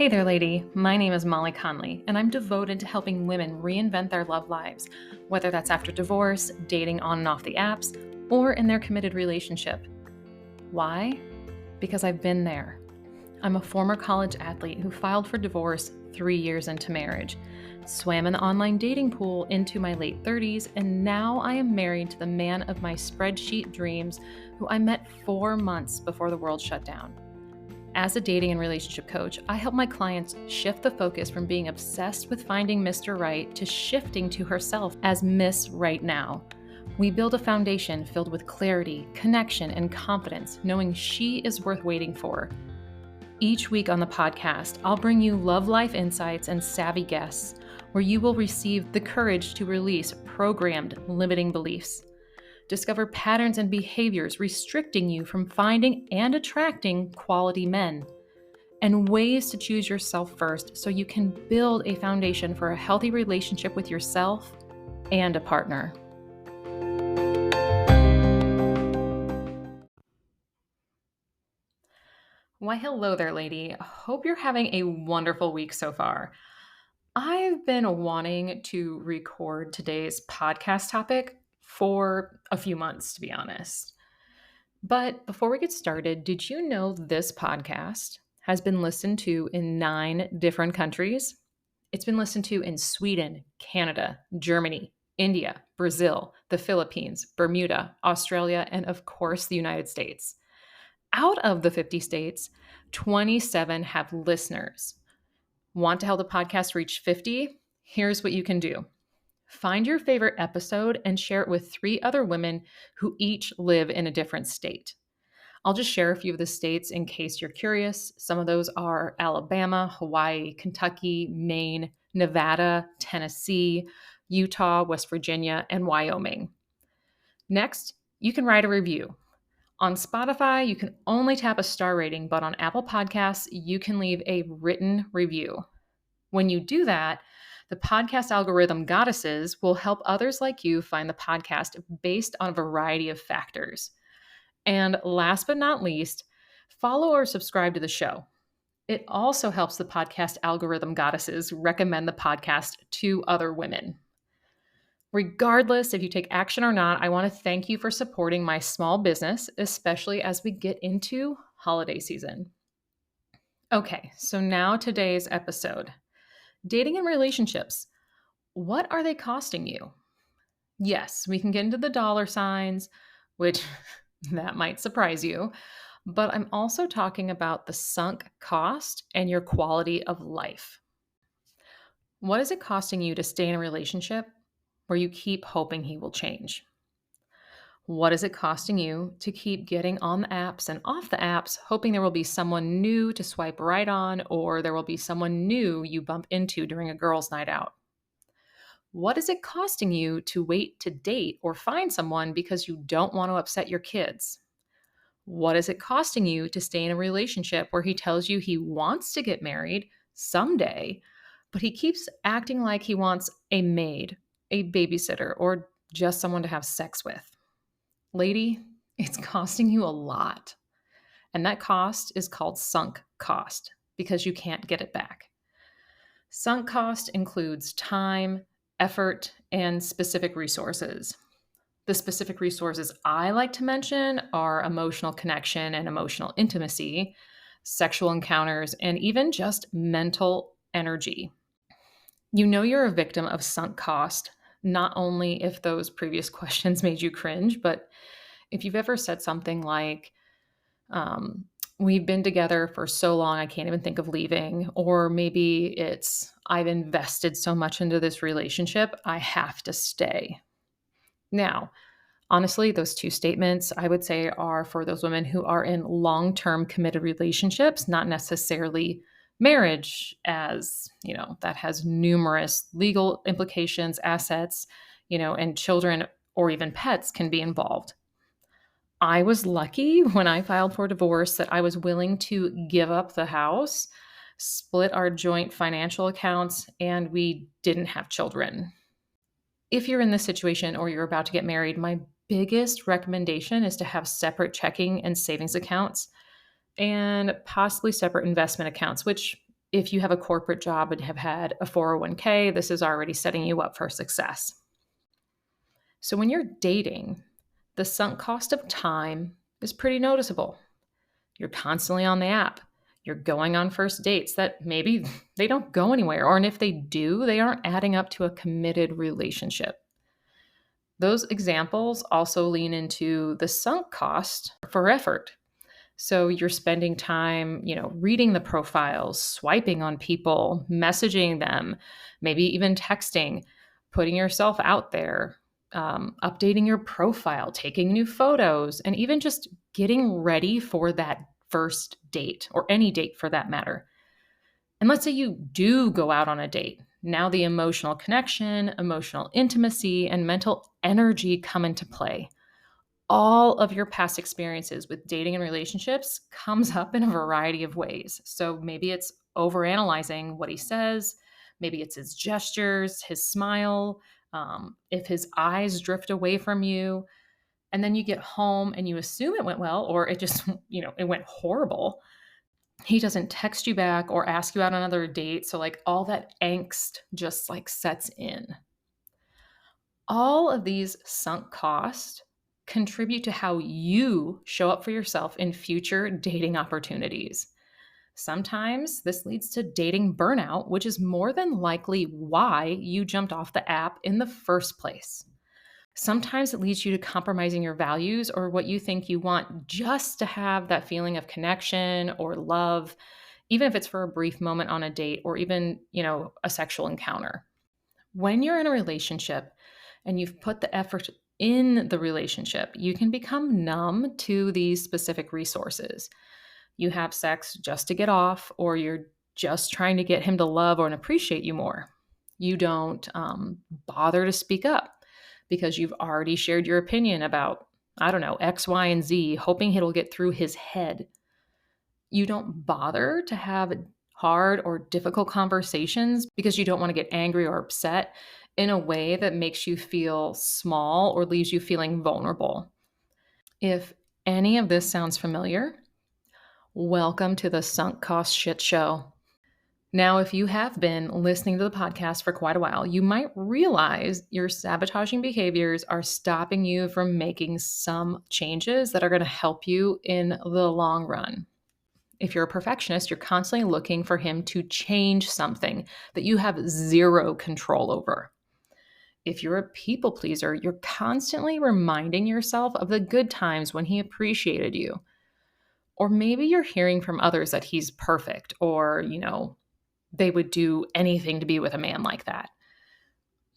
Hey there, lady. My name is Molly Conley, and I'm devoted to helping women reinvent their love lives, whether that's after divorce, dating on and off the apps, or in their committed relationship. Why? Because I've been there. I'm a former college athlete who filed for divorce 3 years into marriage, swam in the online dating pool into my late 30s, and now I am married to the man of my spreadsheet dreams who I met 4 months before the world shut down. As a dating and relationship coach, I help my clients shift the focus from being obsessed with finding Mr. Right to shifting to herself as Miss Right Now. We build a foundation filled with clarity, connection, and confidence, knowing she is worth waiting for. Each week on the podcast, I'll bring you love life insights and savvy guests, where you will receive the courage to release programmed limiting beliefs. Discover patterns and behaviors restricting you from finding and attracting quality men, and ways to choose yourself first so you can build a foundation for a healthy relationship with yourself and a partner. Why, hello there, lady. Hope you're having a wonderful week so far. I've been wanting to record today's podcast topic for a few months, to be honest. But before we get started, did you know this podcast has been listened to in 9 different countries? It's been listened to in Sweden, Canada, Germany, India, Brazil, the Philippines, Bermuda, Australia, and of course, the United States. Out of the 50 states, 27 have listeners. Want to help the podcast reach 50? Here's what you can do. Find your favorite episode and share it with 3 other women who each live in a different state. I'll just share a few of the states in case you're curious. Some of those are Alabama, Hawaii, Kentucky, Maine, Nevada, Tennessee, Utah, West Virginia, and Wyoming. Next, you can write a review. On Spotify, you can only tap a star rating, but on Apple Podcasts, you can leave a written review. When you do that, the podcast algorithm goddesses will help others like you find the podcast based on a variety of factors. And last but not least, follow or subscribe to the show. It also helps the podcast algorithm goddesses recommend the podcast to other women. Regardless if you take action or not, I want to thank you for supporting my small business, especially as we get into holiday season. Okay, so now today's episode. Dating and relationships. What are they costing you? Yes, we can get into the dollar signs, which that might surprise you, but I'm also talking about the sunk cost and your quality of life. What is it costing you to stay in a relationship where you keep hoping he will change? What is it costing you to keep getting on the apps and off the apps, hoping there will be someone new to swipe right on, or there will be someone new you bump into during a girls' night out? What is it costing you to wait to date or find someone because you don't want to upset your kids? What is it costing you to stay in a relationship where he tells you he wants to get married someday, but he keeps acting like he wants a maid, a babysitter, or just someone to have sex with? Lady, it's costing you a lot. And that cost is called sunk cost because you can't get it back. Sunk cost includes time, effort, and specific resources. The specific resources I like to mention are emotional connection and emotional intimacy, sexual encounters, and even just mental energy. You know you're a victim of sunk cost, not only if those previous questions made you cringe, but if you've ever said something like, we've been together for so long, I can't even think of leaving. Or maybe it's, I've invested so much into this relationship, I have to stay. Now, honestly, those 2 statements I would say are for those women who are in long-term committed relationships, not necessarily marriage, as, that has numerous legal implications, assets, and children or even pets can be involved. I was lucky when I filed for divorce that I was willing to give up the house, split our joint financial accounts, and we didn't have children. If you're in this situation or you're about to get married, my biggest recommendation is to have separate checking and savings accounts and possibly separate investment accounts, which If you have a corporate job and have had a 401k, this is already setting you up for success. So when you're dating, the sunk cost of time is pretty noticeable. You're constantly on the app. You're going on first dates that maybe they don't go anywhere, or and if they do, they aren't adding up to a committed relationship. Those examples also lean into the sunk cost for effort. So you're spending time, reading the profiles, swiping on people, messaging them, maybe even texting, putting yourself out there, updating your profile, taking new photos, and even just getting ready for that first date or any date for that matter. And let's say you do go out on a date. Now the emotional connection, emotional intimacy, and mental energy come into play. All of your past experiences with dating and relationships comes up in a variety of ways. So maybe it's overanalyzing what he says, maybe it's his gestures, his smile, if his eyes drift away from you, and then you get home and you assume it went well, or it just, it went horrible. He doesn't text you back or ask you out on another date. So like all that angst just like sets in. All of these sunk costs contribute to how you show up for yourself in future dating opportunities. Sometimes this leads to dating burnout, which is more than likely why you jumped off the app in the first place. Sometimes it leads you to compromising your values or what you think you want just to have that feeling of connection or love, even if it's for a brief moment on a date or even, a sexual encounter. When you're in a relationship and you've put the effort in the relationship, you can become numb to these specific resources. You have sex just to get off, or you're just trying to get him to love or appreciate you more. You don't bother to speak up because you've already shared your opinion about, I don't know, X, Y, and Z, hoping it'll get through his head. You don't bother to have hard or difficult conversations because you don't want to get angry or upset in a way that makes you feel small or leaves you feeling vulnerable. If any of this sounds familiar, welcome to the sunk cost shit show. Now, if you have been listening to the podcast for quite a while, you might realize your sabotaging behaviors are stopping you from making some changes that are going to help you in the long run. If you're a perfectionist, you're constantly looking for him to change something that you have zero control over. If you're a people pleaser, you're constantly reminding yourself of the good times when he appreciated you. Or maybe you're hearing from others that he's perfect or, they would do anything to be with a man like that.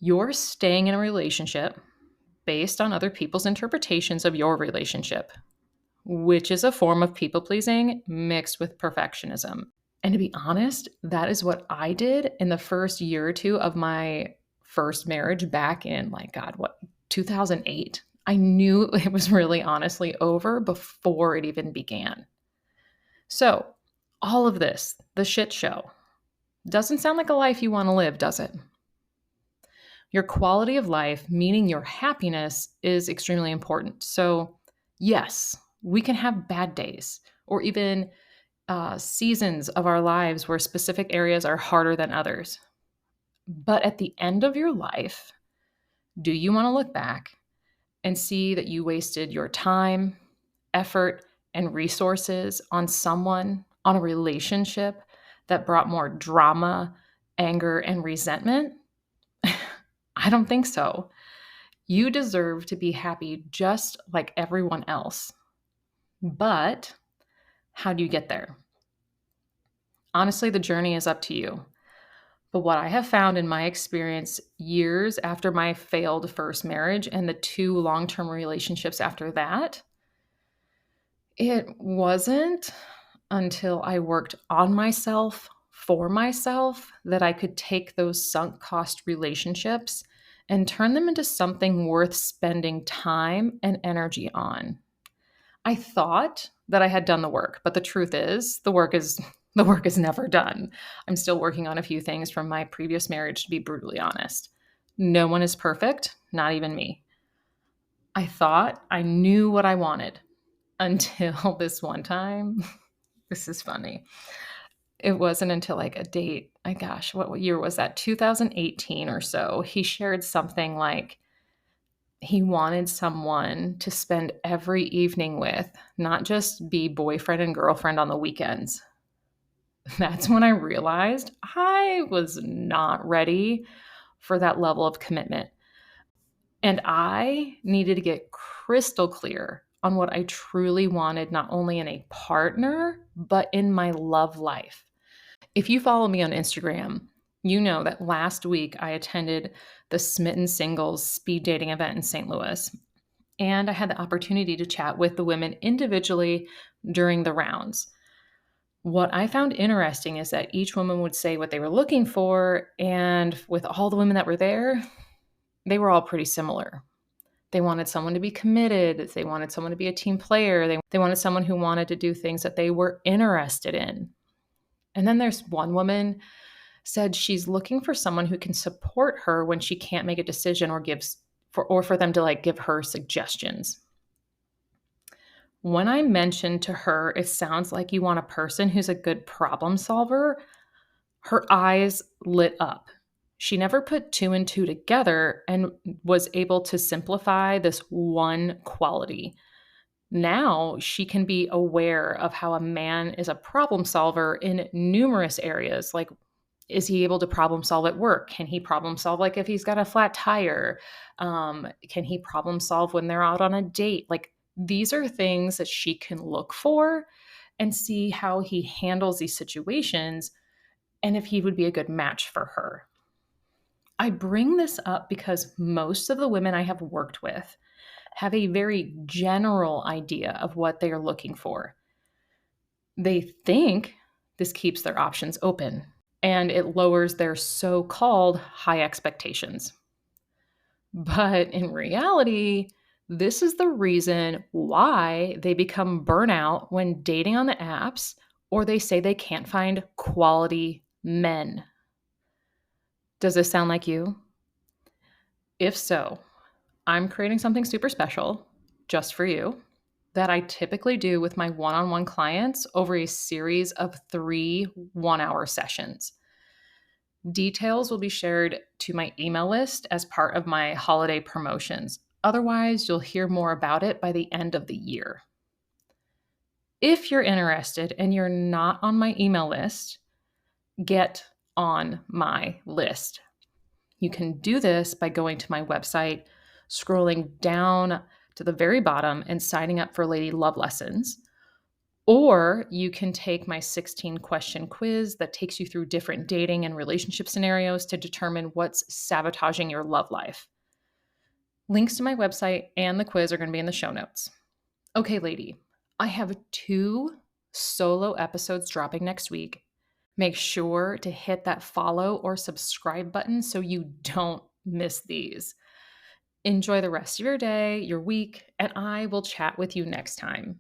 You're staying in a relationship based on other people's interpretations of your relationship, which is a form of people pleasing mixed with perfectionism. And to be honest, that is what I did in the first year or two of my first marriage back in 2008. I knew it was really honestly over before it even began. So, all of this, the shit show, doesn't sound like a life you want to live, does it? Your quality of life, meaning your happiness, is extremely important. So, yes, we can have bad days or even seasons of our lives where specific areas are harder than others. But at the end of your life, do you want to look back and see that you wasted your time, effort, and resources on someone, on a relationship that brought more drama, anger, and resentment? I don't think so. You deserve to be happy just like everyone else. But how do you get there? Honestly, the journey is up to you. But what I have found in my experience years after my failed first marriage and the 2 long-term relationships after that, it wasn't until I worked on myself, for myself, that I could take those sunk cost relationships and turn them into something worth spending time and energy on. I thought that I had done the work, but the truth is, the work is never done. I'm still working on a few things from my previous marriage, to be brutally honest. No one is perfect, not even me. I thought I knew what I wanted until this one time. This is funny. It wasn't until like a date, my gosh, what year was that? 2018 or so. He shared something like he wanted someone to spend every evening with, not just be boyfriend and girlfriend on the weekends. That's when I realized I was not ready for that level of commitment. And I needed to get crystal clear on what I truly wanted, not only in a partner, but in my love life. If you follow me on Instagram, you know that last week I attended the Smitten Singles speed dating event in St. Louis. And I had the opportunity to chat with the women individually during the rounds. What I found interesting is that each woman would say what they were looking for. And with all the women that were there, they were all pretty similar. They wanted someone to be committed. They wanted someone to be a team player. They wanted someone who wanted to do things that they were interested in. And then there's one woman said she's looking for someone who can support her when she can't make a decision or for them to like give her suggestions. When I mentioned to her, it sounds like you want a person who's a good problem solver, her eyes lit up. She never put two and two together and was able to simplify this one quality. Now she can be aware of how a man is a problem solver in numerous areas. Like, is he able to problem solve at work? Can he problem solve like if he's got a flat tire? Can he problem solve when they're out on a date? Like, these are things that she can look for and see how he handles these situations and if he would be a good match for her. I bring this up because most of the women I have worked with have a very general idea of what they are looking for. They think this keeps their options open and it lowers their so called high expectations. But in reality, this is the reason why they become burnout when dating on the apps, or they say they can't find quality men. Does this sound like you? If so, I'm creating something super special just for you that I typically do with my one on one clients over a series of 3 1-hour sessions. Details will be shared to my email list as part of my holiday promotions. Otherwise, you'll hear more about it by the end of the year. If you're interested and you're not on my email list, get on my list. You can do this by going to my website, scrolling down to the very bottom and signing up for Lady Love Lessons. Or you can take my 16-question quiz that takes you through different dating and relationship scenarios to determine what's sabotaging your love life. Links to my website and the quiz are going to be in the show notes. Okay, lady, I have 2 solo episodes dropping next week. Make sure to hit that follow or subscribe button so you don't miss these. Enjoy the rest of your day, your week, and I will chat with you next time.